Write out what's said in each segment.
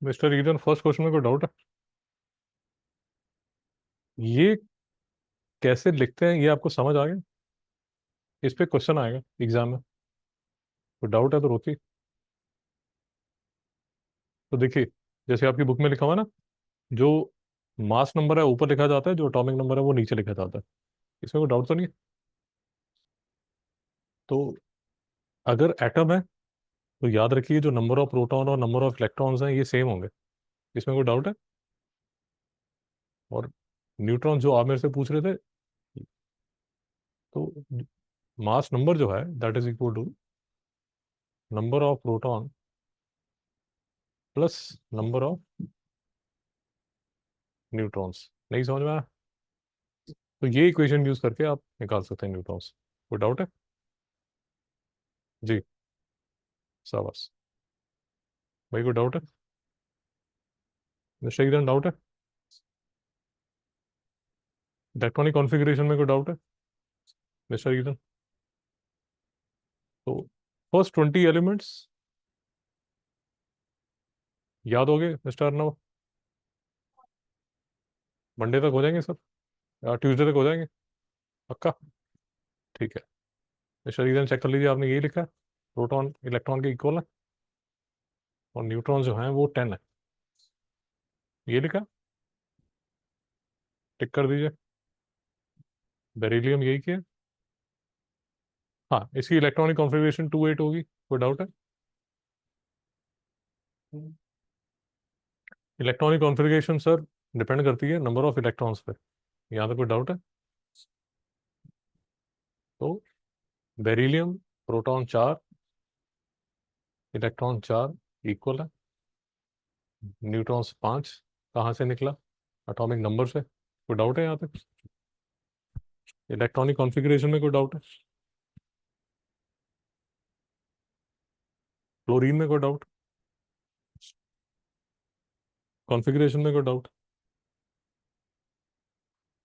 Mister Eden, first question में कोई doubt है? ये कैसे लिखते हैं ये आपको समझ आ गया? इस पे क्वेश्चन आएगा एग्जाम में। तो डाउट है तो रोकिए। तो देखिए, जैसे आपकी बुक में लिखा हुआ है ना, जो मास नंबर है ऊपर लिखा जाता है, जो एटॉमिक नंबर है वो नीचे लिखा जाता है। इसमें कोई डाउट तो नहीं है? तो अगर एटम है तो याद रखिए, जो नंबर ऑफ प्रोटॉन और नंबर ऑफ इलेक्ट्रॉन्स हैं ये सेम होंगे। इसमें कोई डाउट है? और न्यूट्रॉन जो आप मेरे से पूछ रहे थे, तो मास नंबर जो है that is equal to number of proton plus number of neutrons. नहीं समझ में आया? तो ये इक्वेशन यूज करके आप निकाल सकते हैं न्यूट्रॉन्स। कोई डाउट है? जी, शाबाश। भाई कोई डाउट है? निश्चय एकदम डाउट है? इलेक्ट्रॉनिक कॉन्फ़िगरेशन में कोई डाउट है? निश्चय एकदम। तो फर्स्ट 20 एलिमेंट्स याद हो गए मिस्टर अर्नव? मंडे तक हो जाएंगे सर, या ट्यूसडे तक हो जाएंगे? पक्का? ठीक है। मिस्टर एकदम चेक कर लीजिए, आपने यही लिखा है प्रोटॉन इलेक्ट्रॉन के इक्वल है, और न्यूट्रॉन जो हैं वो 10 है। ये लिखा, टिक कर दीजिए। बेरिलियम यही किया। हाँ, इसकी इलेक्ट्रॉनिक कॉन्फ़िगरेशन 28 होगी। कोई डाउट है? इलेक्ट्रॉनिक कॉन्फ़िगरेशन सर डिपेंड करती है नंबर ऑफ इलेक्ट्रॉन्स पे। यहाँ तक कोई डाउट है? तो बेरिलियम प्रोटॉन 4, इलेक्ट्रॉन 4 इक्वल है न्यूट्रॉन्स 5। कहाँ से निकला? एटॉमिक नंबर से। कोई डाउट है यहाँ तक? इलेक्ट्रॉनिक कॉन्फ़िगरेशन में कोई डाउट है? क्लोरीन में कोई डाउट? कॉन्फ़िगरेशन में कोई डाउट?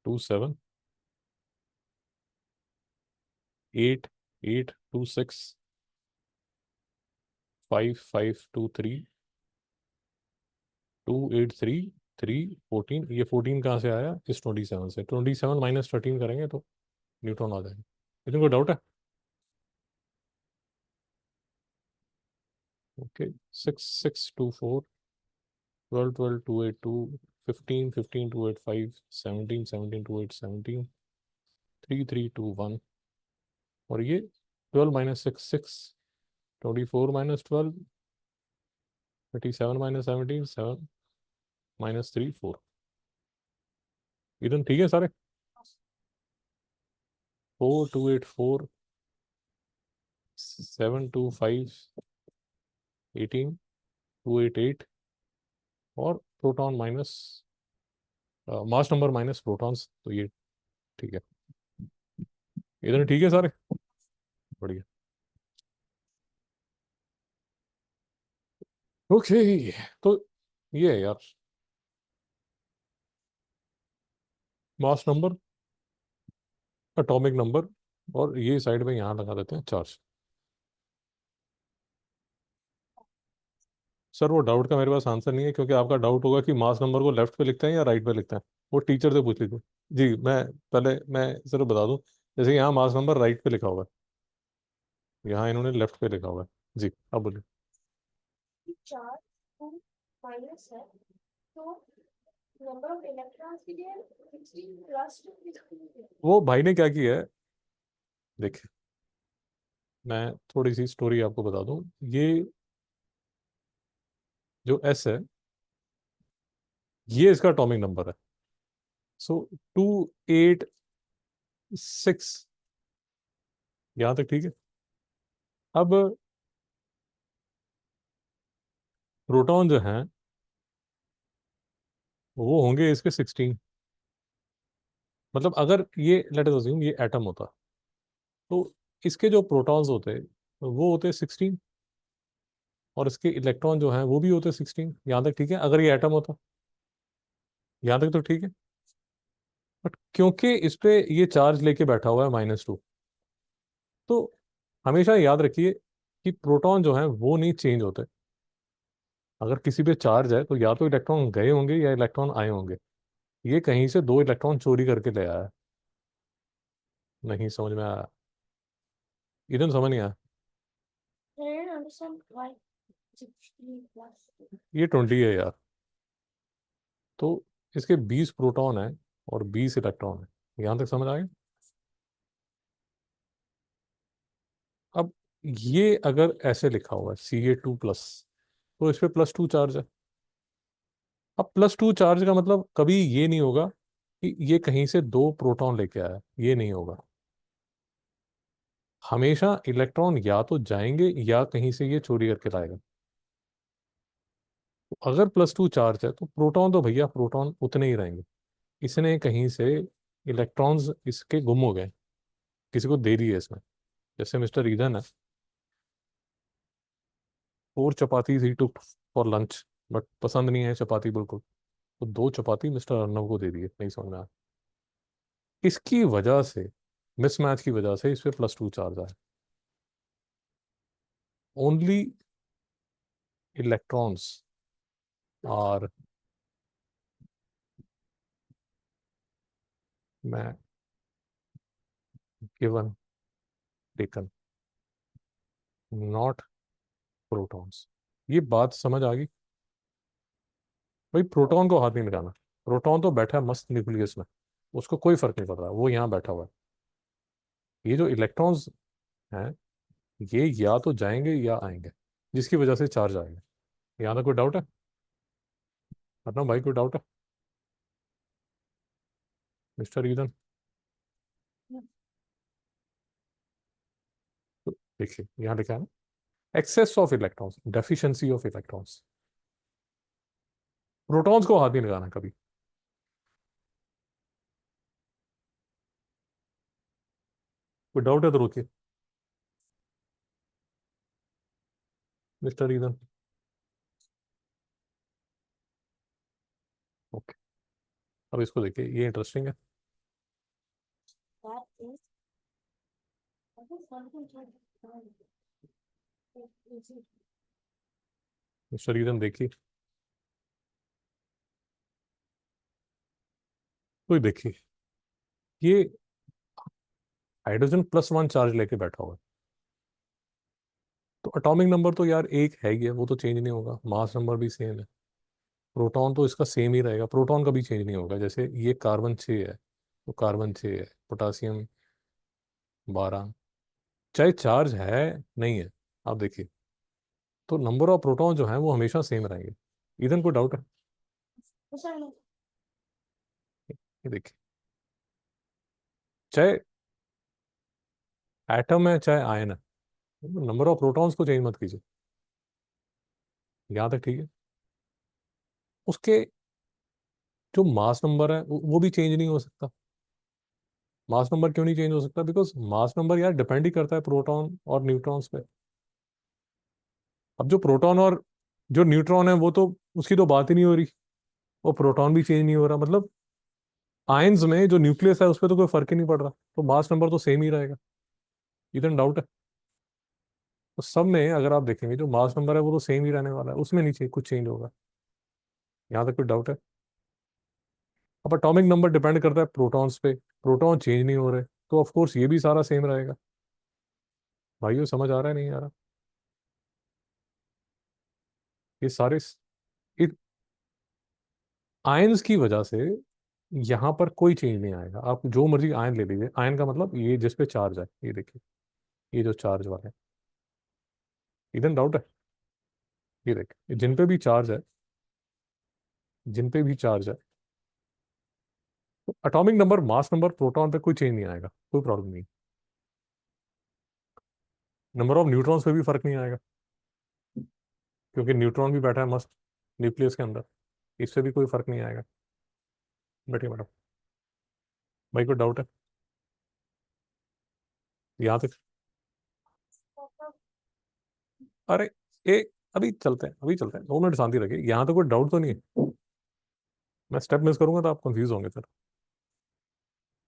2 7 8 8 2 6 5 5 2 3 2 8 3 3 14। ये 14 कहाँ से आया? इस 27 से। 27 माइनस 13 करेंगे तो न्यूट्रॉन आ जाएंगे। इतने कोई डाउट है? ओके। 6 6 2 4 12 12 2 8 2 15 15 2 8 5 17 17 2 8 17 3 3 2 1। और ये 12 माइनस 6 6, 24 माइनस 12, 37 माइनस 17 7 माइनस 3 4। एकदम ठीक है सारे? 4 2 8 4 7 2 5 18 2 8 8। और proton minus mass number minus protons, तो ये ठीक है। इधर ठीक है सारे? बढ़िया। ओके। तो ये है यार, मास नंबर, एटॉमिक नंबर, और ये साइड में यहाँ लगा देते हैं चार्ज। सर वो डाउट का मेरे पास आंसर नहीं है, क्योंकि आपका डाउट होगा कि मास नंबर को लेफ्ट पे लिखते हैं या राइट पे लिखते हैं। वो टीचर से पूछ लीजिए। जी, मैं जरूर बता दूं। जैसे यहाँ मास नंबर राइट पे लिखा हुआ है, यहाँ इन्होंने लेफ्ट पे लिखा हुआ है। जी, अब बोलिए। चार टू माइनस है तो नंबर ऑफ इलेक्ट्रॉन्स भी है 16 प्लस 2 वो भाई ने क्या किया है, देखिए, मैं थोड़ी सी स्टोरी आपको बता दूं। ये जो एस है, ये इसका एटॉमिक नंबर है। सो 2 8 6, यहाँ तक ठीक है। अब प्रोटॉन जो हैं वो होंगे इसके 16। मतलब अगर ये लेट अस अज्यूम ये एटम होता, तो इसके जो प्रोटॉन्स होते वो होते 16, और इसके इलेक्ट्रॉन जो हैं वो भी होते 16। यहाँ तक ठीक है अगर ये एटम होता। यहाँ तक तो ठीक है। बट क्योंकि इस पे ये चार्ज लेके बैठा हुआ है -2, तो हमेशा याद रखिए कि प्रोटॉन जो है वो नहीं चेंज होते। अगर किसी पे चार्ज है तो या तो इलेक्ट्रॉन गए होंगे या इलेक्ट्रॉन आए होंगे। ये कहीं से दो इलेक्ट्रॉन चोरी करके ले आया है। नहीं समझ में आया। इधर समझ नहीं आया। I didn't understand why 16 plus 2. ये 20 है यार। तो इसके 20 प्रोटॉन है और 20 इलेक्ट्रॉन है, यहां तक समझ आए। अब ये अगर ऐसे लिखा हुआ है Ca2+, तो इस पे +2 चार्ज है। अब +2 चार्ज का मतलब कभी ये नहीं होगा कि ये कहीं से दो प्रोटॉन लेके आया, ये नहीं होगा। हमेशा इलेक्ट्रॉन या तो जाएंगे या कहीं से ये चोरी करके लाएगा। तो अगर +2 चार्ज है तो प्रोटॉन तो भैया प्रोटॉन उतने ही रहेंगे। इसने कहीं से इलेक्ट्रॉन्स इसके गुम हो गए, किसी को दे दिए इसने। जैसे मिस्टर ईदन है, 4 चपाती ही टुक फॉर लंच, बट पसंद नहीं है चपाती बिल्कुल, तो 2 चपाती मिस्टर अर्नव को दे दिए। नहीं समझ में आया। इसकी वजह से, मिसमैच की वजह से इस पे +2 चार्ज आया। ओनली इलेक्ट्रॉन्स आर, मैं गिवन टेकन, नॉट प्रोटॉन्स। ये बात समझ आ गई। भाई प्रोटॉन को हाथ नहीं लगाना। प्रोटॉन तो बैठा है मस्त न्यूक्लियस में, उसको कोई फर्क नहीं पड़ रहा, वो यहाँ बैठा हुआ है। ये जो इलेक्ट्रॉन्स हैं, ये या तो जाएंगे या आएंगे, जिसकी वजह से चार्ज आएगा। यहाँ तक कोई डाउट है? अपना भाई कोई डाउट है? मिस्टर ईदन, तो देखिए यहाँ लिखा है ना, excess of electrons, deficiency of electrons. Protons को हाथ नहीं लगाना कभी। कोई डाउट है तो रोकिए। Mister Eden, okay. अब इसको देखिए, ये इंटरेस्टिंग है। That is, I think something like is it mister Eden देखिए, कोई देखिए, ये हाइड्रोजन +1 चार्ज लेके बैठा हुआ है। तो एटॉमिक नंबर तो यार एक है ही है, वो तो चेंज नहीं होगा। मास नंबर भी सेम है। प्रोटॉन तो इसका सेम ही रहेगा, प्रोटॉन कभी चेंज नहीं होगा। जैसे ये कार्बन 6 है तो कार्बन 6 है, पोटासियम 12, चाहे चार्ज है नहीं है, आप देखिए, तो नंबर ऑफ प्रोटॉन जो है वो हमेशा सेम रहेंगे। इधर कोई डाउट है? sorry. ये देखिए, चाहे एटम है चाहे आयन है, नंबर ऑफ प्रोटॉन्स को चेंज मत कीजिए। यहाँ तक ठीक है। उसके जो मास नंबर है वो भी चेंज नहीं हो सकता। मास नंबर क्यों नहीं चेंज हो सकता? बिकॉज मास नंबर यार डिपेंड ही करता है प्रोटॉन और न्यूट्रॉन्स पे। अब जो प्रोटॉन और जो न्यूट्रॉन है वो तो, उसकी तो बात ही नहीं हो रही। वो प्रोटॉन भी चेंज नहीं हो रहा, मतलब आयंस में जो न्यूक्लियस है उस पर तो कोई फर्क ही नहीं पड़ रहा, तो मास नंबर तो सेम ही रहेगा। इतना डाउट है? तो सब में अगर आप देखेंगे जो मास नंबर है वो तो सेम ही रहने वाला है, उसमें नीचे कुछ चेंज होगा। यहाँ तक कोई डाउट है? अब एटॉमिक नंबर डिपेंड करता है प्रोटॉन्स पे, प्रोटॉन चेंज नहीं हो रहे, तो ऑफ कोर्स ये भी सारा सेम रहेगा। भाइयों समझ आ रहा है नहीं आ रहा? ये सारे आयंस की वजह से यहाँ पर कोई चेंज नहीं आएगा। आप जो मर्जी आयन ले लीजिए, आयन का मतलब ये जिस पे चार्ज है, ये देखिए, ये जो चार्ज वाला है, इधर डाउट है? ये देखिए, जिन पे भी चार्ज है, जिन पे भी चार्ज है, तो atomic number, mass number, proton पे कोई चेंज नहीं आएगा, कोई प्रॉब्लम नहीं। नंबर ऑफ न्यूट्रॉन्स पे भी फर्क नहीं आएगा, क्योंकि न्यूट्रॉन भी बैठा है मस्त न्यूक्लियस के अंदर, इससे भी कोई फर्क नहीं आएगा। बैठिए मैडम, भाई कोई डाउट है यहाँ तक? अरे ए, अभी चलते हैं, अभी चलते हैं, 2 मिनट शांति रखिए। यहाँ तो कोई डाउट तो नहीं है? मैं स्टेप मिस करूंगा तो आप कंफ्यूज होंगे फिर।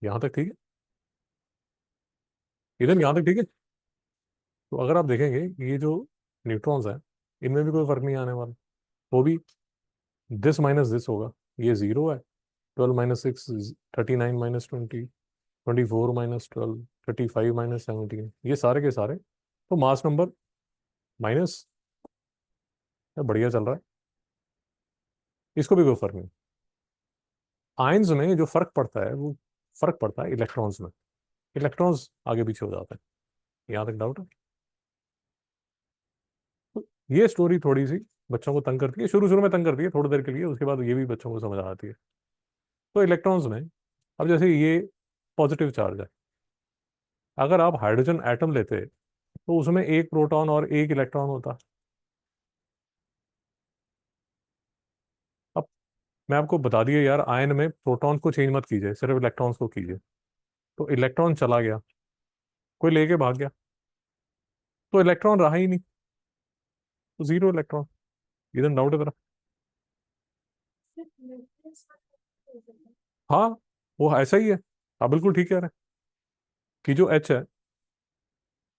यहाँ तक ठीक है? इधर यहाँ तक ठीक है? तो अगर आप देखेंगे ये जो न्यूट्रॉन्स हैं, इनमें भी कोई फर्क नहीं आने वाला। वो भी दिस माइनस दिस होगा, ये 0 है। 12 - 6 39 - 20, 24 - 12, 35 - 17, ये सारे के सारे तो मास नंबर माइनस। बढ़िया चल रहा है, इसको भी कोई फर्क नहीं। आयंस में जो फर्क पड़ता है वो फर्क पड़ता है इलेक्ट्रॉन्स में। इलेक्ट्रॉन्स आगे पीछे हो जाते हैं। यहाँ तक डाउट है? तो ये स्टोरी थोड़ी सी बच्चों को तंग करती है, शुरू शुरू में तंग करती है थोड़ी देर के लिए, उसके बाद ये भी बच्चों को समझ आ आती है। तो इलेक्ट्रॉन्स में अब जैसे ये पॉजिटिव चार्ज है, अगर आप हाइड्रोजन एटम लेते तो उसमें एक प्रोटॉन और एक इलेक्ट्रॉन होता। अब मैं आपको बता दिया यार, आयन में प्रोटॉन को चेंज मत कीजिए, सिर्फ इलेक्ट्रॉन्स को कीजिए। तो इलेक्ट्रॉन चला गया, कोई लेके भाग गया, तो इलेक्ट्रॉन रहा ही नहीं, तो 0 इलेक्ट्रॉन। इधर डाउट है तेरा? हाँ, वो ऐसा ही है। आप बिल्कुल ठीक कह रहे हैं कि जो एच है,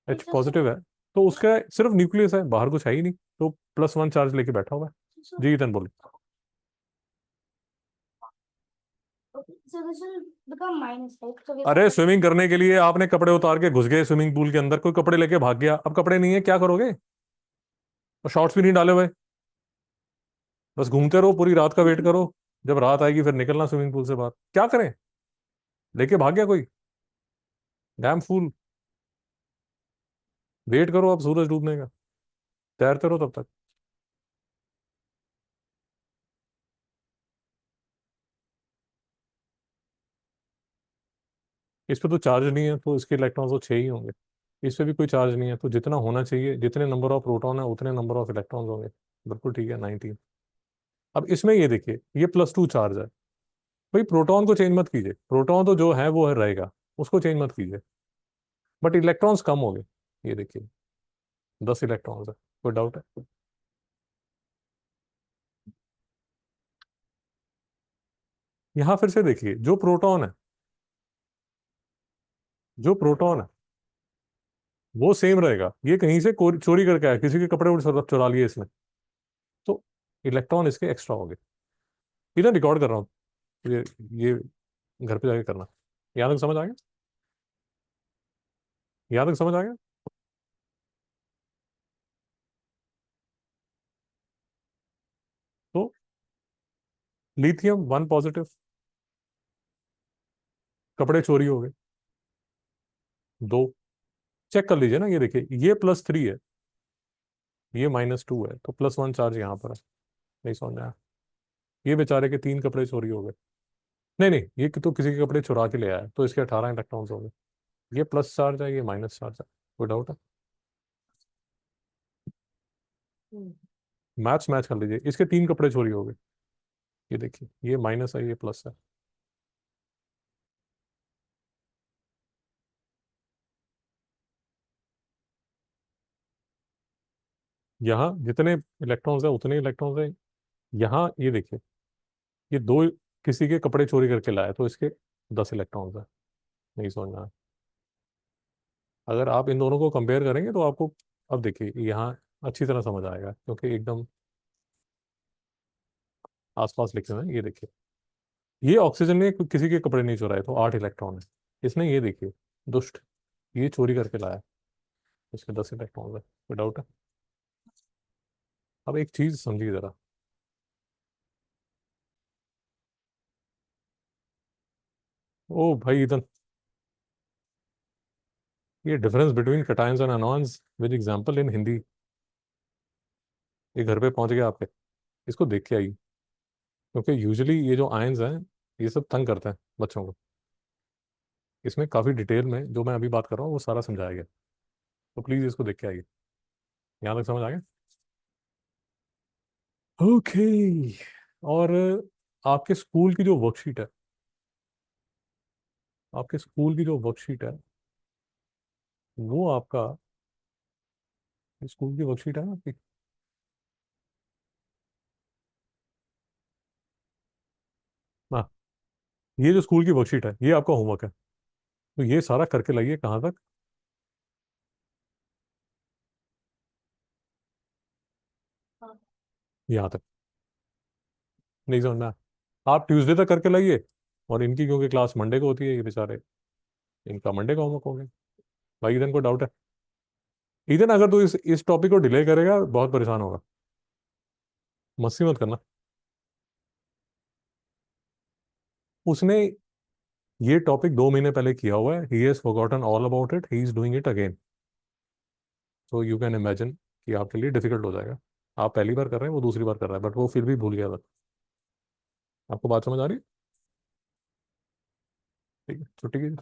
एच पॉजिटिव है, तो उसका सिर्फ न्यूक्लियस है, बाहर कुछ है ही नहीं, तो +1 चार्ज लेके बैठा हुआ है। जी इधर बोलो। So this will become minus, right? So we अरे स्विमिंग करने के लिए आपने कपड़े उतार के घुस गए स्विमिंग पूल के अंदर, कोई कपड़े लेके भाग गया, अब कपड़े नहीं है क्या करोगे? और शॉर्ट्स भी नहीं डाले हुए, बस घूमते रहो पूरी रात का वेट करो, जब रात आएगी फिर निकलना स्विमिंग पूल से बाहर, क्या करें? लेके भाग गया कोई? डैम फूल। वेट करो अब सूरज डूबने का, तैरते रहो तब तक। इस पे तो चार्ज नहीं है, तो इसके इलेक्ट्रॉन तो 6 ही होंगे। इस पे भी कोई चार्ज नहीं है, तो जितना होना चाहिए, जितने नंबर ऑफ प्रोटॉन है उतने नंबर ऑफ इलेक्ट्रॉन होंगे। बिल्कुल ठीक है, 19। अब इसमें ये देखिए, ये +2 चार्ज है। भाई प्रोटॉन को चेंज मत कीजिए, प्रोटॉन तो जो है वो है रहेगा, उसको चेंज मत कीजिए। बट इलेक्ट्रॉन्स कम हो गए, ये देखिए 10 इलेक्ट्रॉन्स है। कोई डाउट है? यहां फिर से देखिए, जो प्रोटॉन है, जो प्रोटॉन है वो सेम रहेगा। ये कहीं से चोरी करके आया, किसी के कपड़े चुरा लिए इसने, तो इलेक्ट्रॉन इसके एक्स्ट्रा हो गए। इधर रिकॉर्ड कर रहा हूँ, ये घर पे जाके करना। यहाँ तक समझ आ गया? यहाँ तक समझ आ गया? तो लिथियम 1 पॉजिटिव, कपड़े चोरी हो गए 2। चेक कर लीजिए ना, ये देखिए ये +3 है, ये -2 है, तो +1 चार्ज यहाँ पर है। नहीं समझ में आया? ये बेचारे के 3 कपड़े चोरी हो गए। नहीं नहीं, ये तो किसी के कपड़े चुरा के ले आया, तो इसके 18 इलेक्ट्रॉन्स हो गए। ये प्लस चार्ज है, ये माइनस चार्ज है। कोई डाउट है? मैच मैच कर लीजिए, इसके 3 कपड़े चोरी हो गए। ये देखिए, ये माइनस है, ये प्लस है। यहाँ जितने इलेक्ट्रॉन्स है उतने इलेक्ट्रॉन्स है। यहाँ ये देखिए, ये 2 किसी के कपड़े चोरी करके लाया, तो इसके 10 इलेक्ट्रॉन्स है। नहीं समझ में आया? अगर आप इन दोनों को कंपेयर करेंगे तो आपको, अब देखिए यहाँ अच्छी तरह समझ आएगा, क्योंकि एकदम आसपास लिखे हुए हैं। ये देखिए, ये ऑक्सीजन ने किसी के कपड़े नहीं चुराए, तो 8 इलेक्ट्रॉन है। इसने ये देखिए, दुष्ट, ये चोरी करके लाया, इसके 10 इलेक्ट्रॉन है। कोई डाउट है? अब एक चीज समझिए जरा। ओ भाई इधर, ये difference between cations and anions with example in Hindi, ये घर पे पहुंच गया आपके, इसको देख के आइए। क्योंकि यूजुअली ये जो आयंस हैं, ये सब तंग करते हैं बच्चों को। इसमें काफ़ी डिटेल में जो मैं अभी बात कर रहा हूँ वो सारा समझाया गया, तो प्लीज़ इसको देख के आइए। यहाँ तक समझ आ गया? ओके। और आपके स्कूल की जो वर्कशीट है, आपके स्कूल की जो वर्कशीट है, वो आपका, स्कूल की वर्कशीट है ना आपकी? हाँ, ये जो स्कूल की वर्कशीट है ये आपका होमवर्क है। तो ये सारा करके लाइए, कहाँ तक? यहाँ तक। नहीं समझ में आया। आप ट्यूसडे तक करके लाइए, और इनकी क्योंकि क्लास मंडे को होती है, ये बेचारे, इनका मंडे का होमवर्क हो गया। भाई ईदन को डाउट है। ईदन अगर तू इस टॉपिक को डिले करेगा बहुत परेशान होगा। मस्ती मत करना। उसने ये टॉपिक 2 महीने पहले किया हुआ है, he has forgotten all about it, he is doing it again. So you can imagine कि आपके लिए डिफिकल्ट हो जाएगा। आप पहली बार कर रहे हैं, वो दूसरी बार कर रहा है, बट वो फिर भी भूल गया था। आपको बात समझ आ रही है? ठीक है, छुट्टी की।